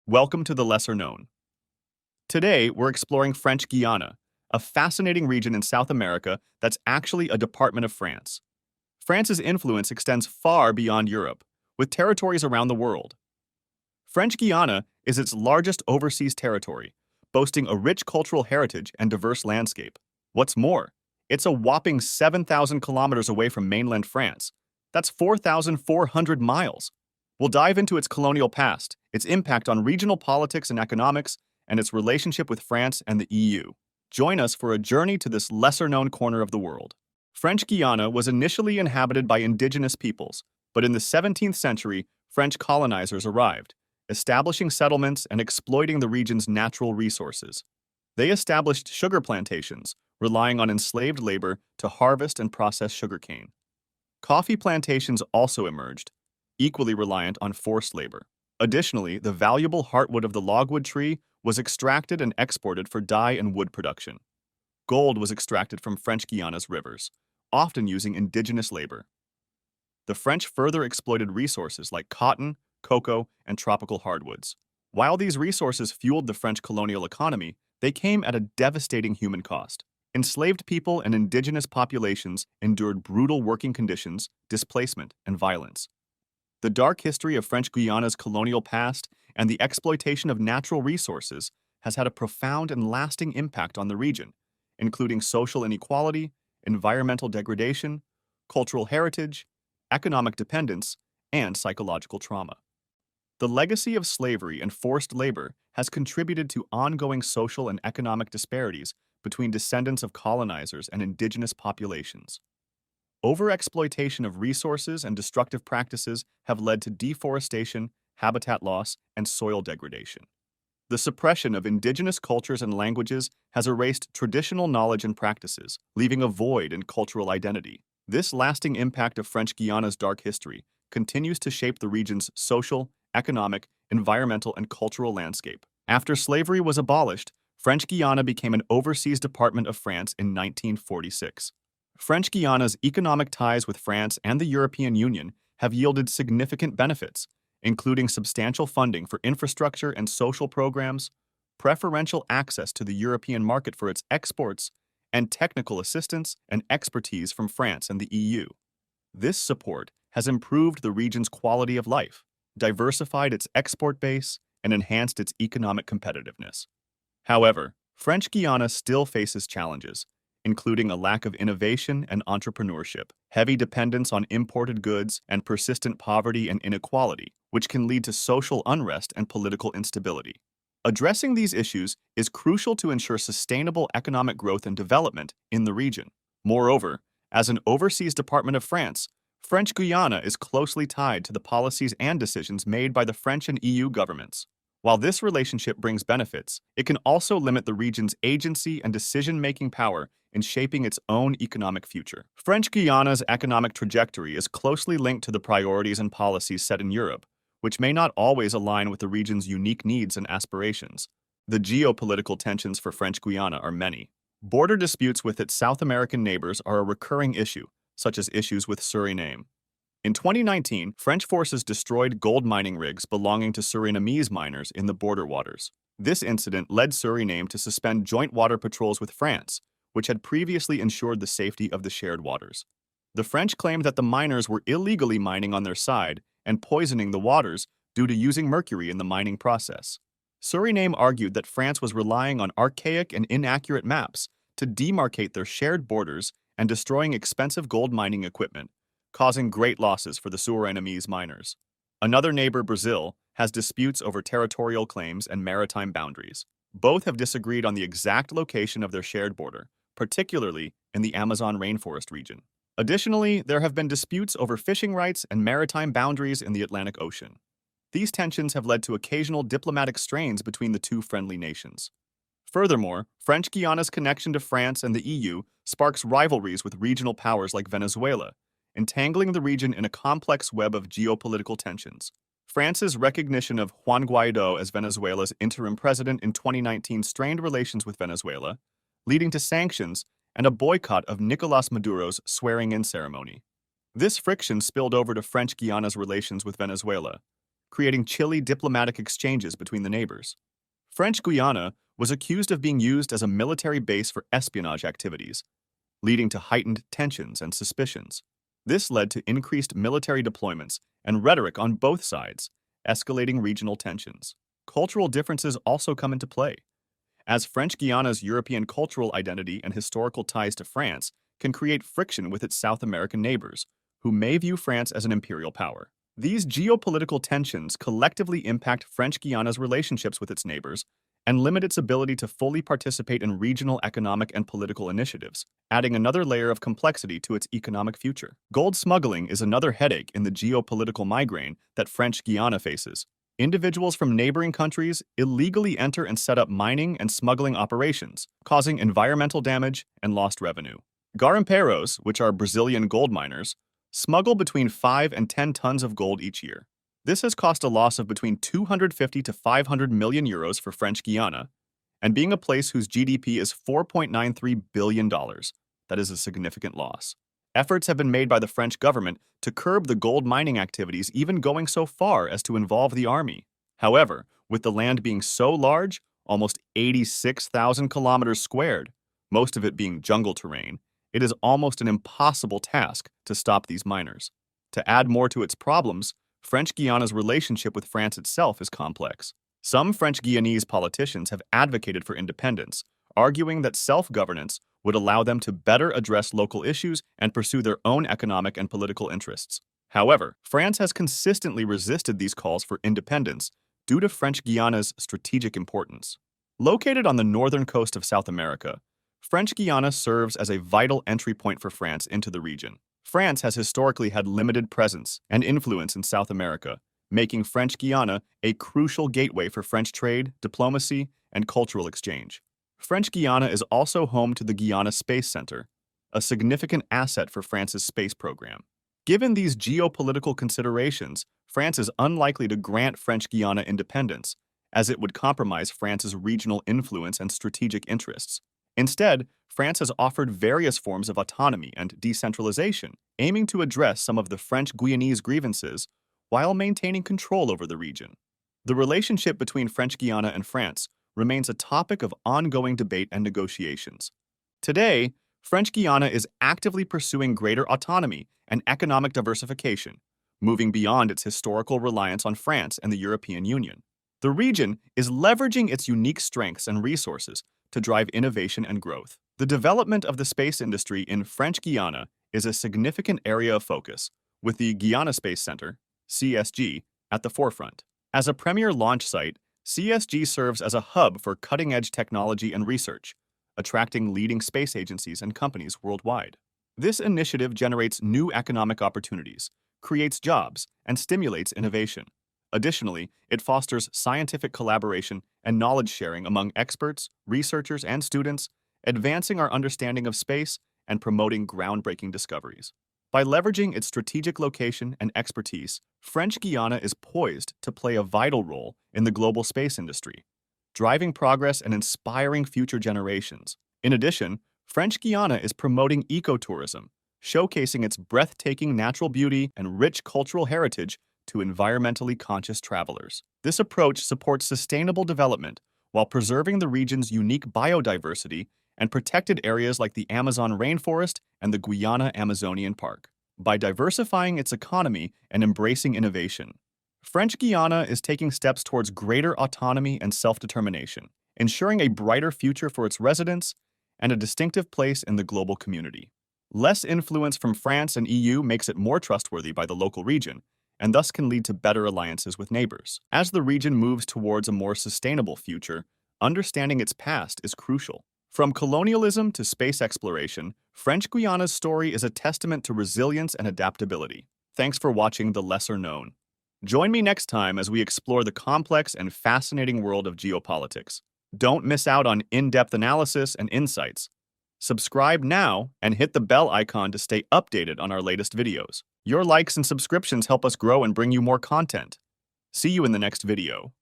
Welcome to the Lesser Known. Today, we're exploring French Guiana, a fascinating region in South America that's actually a department of France. France's influence extends far beyond Europe, with territories around the world. French Guiana is its largest overseas territory, boasting a rich cultural heritage and diverse landscape. What's more, it's a whopping 7,000 kilometers away from mainland France. That's 4,400 miles. We'll dive into its colonial past, its impact on regional politics and economics, and its relationship with France and the EU. Join us for a journey to this lesser-known corner of the world. French Guiana was initially inhabited by indigenous peoples, but in the 17th century, French colonizers arrived, establishing settlements and exploiting the region's natural resources. They established sugar plantations, relying on enslaved labor to harvest and process sugarcane. Coffee plantations also emerged, equally reliant on forced labor. Additionally, the valuable heartwood of the logwood tree was extracted and exported for dye and wood production. Gold was extracted from French Guiana's rivers, often using indigenous labor. The French further exploited resources like cotton, cocoa, and tropical hardwoods. While these resources fueled the French colonial economy, they came at a devastating human cost. Enslaved people and indigenous populations endured brutal working conditions, displacement, and violence. The dark history of French Guiana's colonial past and the exploitation of natural resources has had a profound and lasting impact on the region, including social inequality, environmental degradation, cultural heritage, economic dependence, and psychological trauma. The legacy of slavery and forced labor has contributed to ongoing social and economic disparities between descendants of colonizers and indigenous populations. Overexploitation of resources and destructive practices have led to deforestation, habitat loss, and soil degradation. The suppression of indigenous cultures and languages has erased traditional knowledge and practices, leaving a void in cultural identity. This lasting impact of French Guiana's dark history continues to shape the region's social, economic, environmental, and cultural landscape. After slavery was abolished, French Guiana became an overseas department of France in 1946. French Guiana's economic ties with France and the European Union have yielded significant benefits, including substantial funding for infrastructure and social programs, preferential access to the European market for its exports, and technical assistance and expertise from France and the EU. This support has improved the region's quality of life, diversified its export base, and enhanced its economic competitiveness. However, French Guiana still faces challenges, including a lack of innovation and entrepreneurship, heavy dependence on imported goods, and persistent poverty and inequality, which can lead to social unrest and political instability. Addressing these issues is crucial to ensure sustainable economic growth and development in the region. Moreover, as an overseas department of France, French Guiana is closely tied to the policies and decisions made by the French and EU governments. While this relationship brings benefits, it can also limit the region's agency and decision-making power in shaping its own economic future. French Guiana's economic trajectory is closely linked to the priorities and policies set in Europe, which may not always align with the region's unique needs and aspirations. The geopolitical tensions for French Guiana are many. Border disputes with its South American neighbors are a recurring issue, such as issues with Suriname. In 2019, French forces destroyed gold mining rigs belonging to Surinamese miners in the border waters. This incident led Suriname to suspend joint water patrols with France, which had previously ensured the safety of the shared waters. The French claimed that the miners were illegally mining on their side and poisoning the waters due to using mercury in the mining process. Suriname argued that France was relying on archaic and inaccurate maps to demarcate their shared borders and destroying expensive gold mining equipment, causing great losses for the Surinamese miners. Another neighbor, Brazil, has disputes over territorial claims and maritime boundaries. Both have disagreed on the exact location of their shared border, particularly in the Amazon rainforest region. Additionally, there have been disputes over fishing rights and maritime boundaries in the Atlantic Ocean. These tensions have led to occasional diplomatic strains between the two friendly nations. Furthermore, French Guiana's connection to France and the EU sparks rivalries with regional powers like Venezuela, entangling the region in a complex web of geopolitical tensions. France's recognition of Juan Guaidó as Venezuela's interim president in 2019 strained relations with Venezuela, leading to sanctions and a boycott of Nicolás Maduro's swearing-in ceremony. This friction spilled over to French Guiana's relations with Venezuela, creating chilly diplomatic exchanges between the neighbors. French Guiana was accused of being used as a military base for espionage activities, leading to heightened tensions and suspicions. This led to increased military deployments and rhetoric on both sides, escalating regional tensions. Cultural differences also come into play, as French Guiana's European cultural identity and historical ties to France can create friction with its South American neighbors, who may view France as an imperial power. These geopolitical tensions collectively impact French Guiana's relationships with its neighbors and limit its ability to fully participate in regional economic and political initiatives, adding another layer of complexity to its economic future. Gold smuggling is another headache in the geopolitical migraine that French Guiana faces. Individuals from neighboring countries illegally enter and set up mining and smuggling operations, causing environmental damage and lost revenue. Garimpeiros, which are Brazilian gold miners, smuggle between 5 and 10 tons of gold each year. This has cost a loss of between 250 to 500 million euros for French Guiana, and being a place whose GDP is $4.93 billion, that is a significant loss. Efforts have been made by the French government to curb the gold mining activities, even going so far as to involve the army. However, with the land being so large, almost 86,000 kilometers squared, most of it being jungle terrain, it is almost an impossible task to stop these miners. To add more to its problems, French Guiana's relationship with France itself is complex. Some French Guianese politicians have advocated for independence, arguing that self-governance would allow them to better address local issues and pursue their own economic and political interests. However, France has consistently resisted these calls for independence due to French Guiana's strategic importance. Located on the northern coast of South America, French Guiana serves as a vital entry point for France into the region. France has historically had limited presence and influence in South America, making French Guiana a crucial gateway for French trade, diplomacy, and cultural exchange. French Guiana is also home to the Guiana Space Center, a significant asset for France's space program. Given these geopolitical considerations, France is unlikely to grant French Guiana independence, as it would compromise France's regional influence and strategic interests. Instead, France has offered various forms of autonomy and decentralization, aiming to address some of the French Guianese grievances while maintaining control over the region. The relationship between French Guiana and France remains a topic of ongoing debate and negotiations. Today, French Guiana is actively pursuing greater autonomy and economic diversification, moving beyond its historical reliance on France and the European Union. The region is leveraging its unique strengths and resources to drive innovation and growth. The development of the space industry in French Guiana is a significant area of focus, with the Guiana Space Center, CSG, at the forefront. As a premier launch site, CSG serves as a hub for cutting-edge technology and research, attracting leading space agencies and companies worldwide. This initiative generates new economic opportunities, creates jobs, and stimulates innovation. Additionally, it fosters scientific collaboration and knowledge sharing among experts, researchers, and students, advancing our understanding of space and promoting groundbreaking discoveries. By leveraging its strategic location and expertise, French Guiana is poised to play a vital role in the global space industry, driving progress and inspiring future generations. In addition, French Guiana is promoting ecotourism, showcasing its breathtaking natural beauty and rich cultural heritage to environmentally conscious travelers. This approach supports sustainable development while preserving the region's unique biodiversity and protected areas like the Amazon rainforest and the Guiana Amazonian Park. By diversifying its economy and embracing innovation, French Guiana is taking steps towards greater autonomy and self-determination, ensuring a brighter future for its residents and a distinctive place in the global community. Less influence from France and EU makes it more trustworthy by the local region, and thus can lead to better alliances with neighbors. As the region moves towards a more sustainable future, understanding its past is crucial. From colonialism to space exploration, French Guiana's story is a testament to resilience and adaptability. Thanks for watching The Lesser Known. Join me next time as we explore the complex and fascinating world of geopolitics. Don't miss out on in-depth analysis and insights. Subscribe now and hit the bell icon to stay updated on our latest videos. Your likes and subscriptions help us grow and bring you more content. See you in the next video.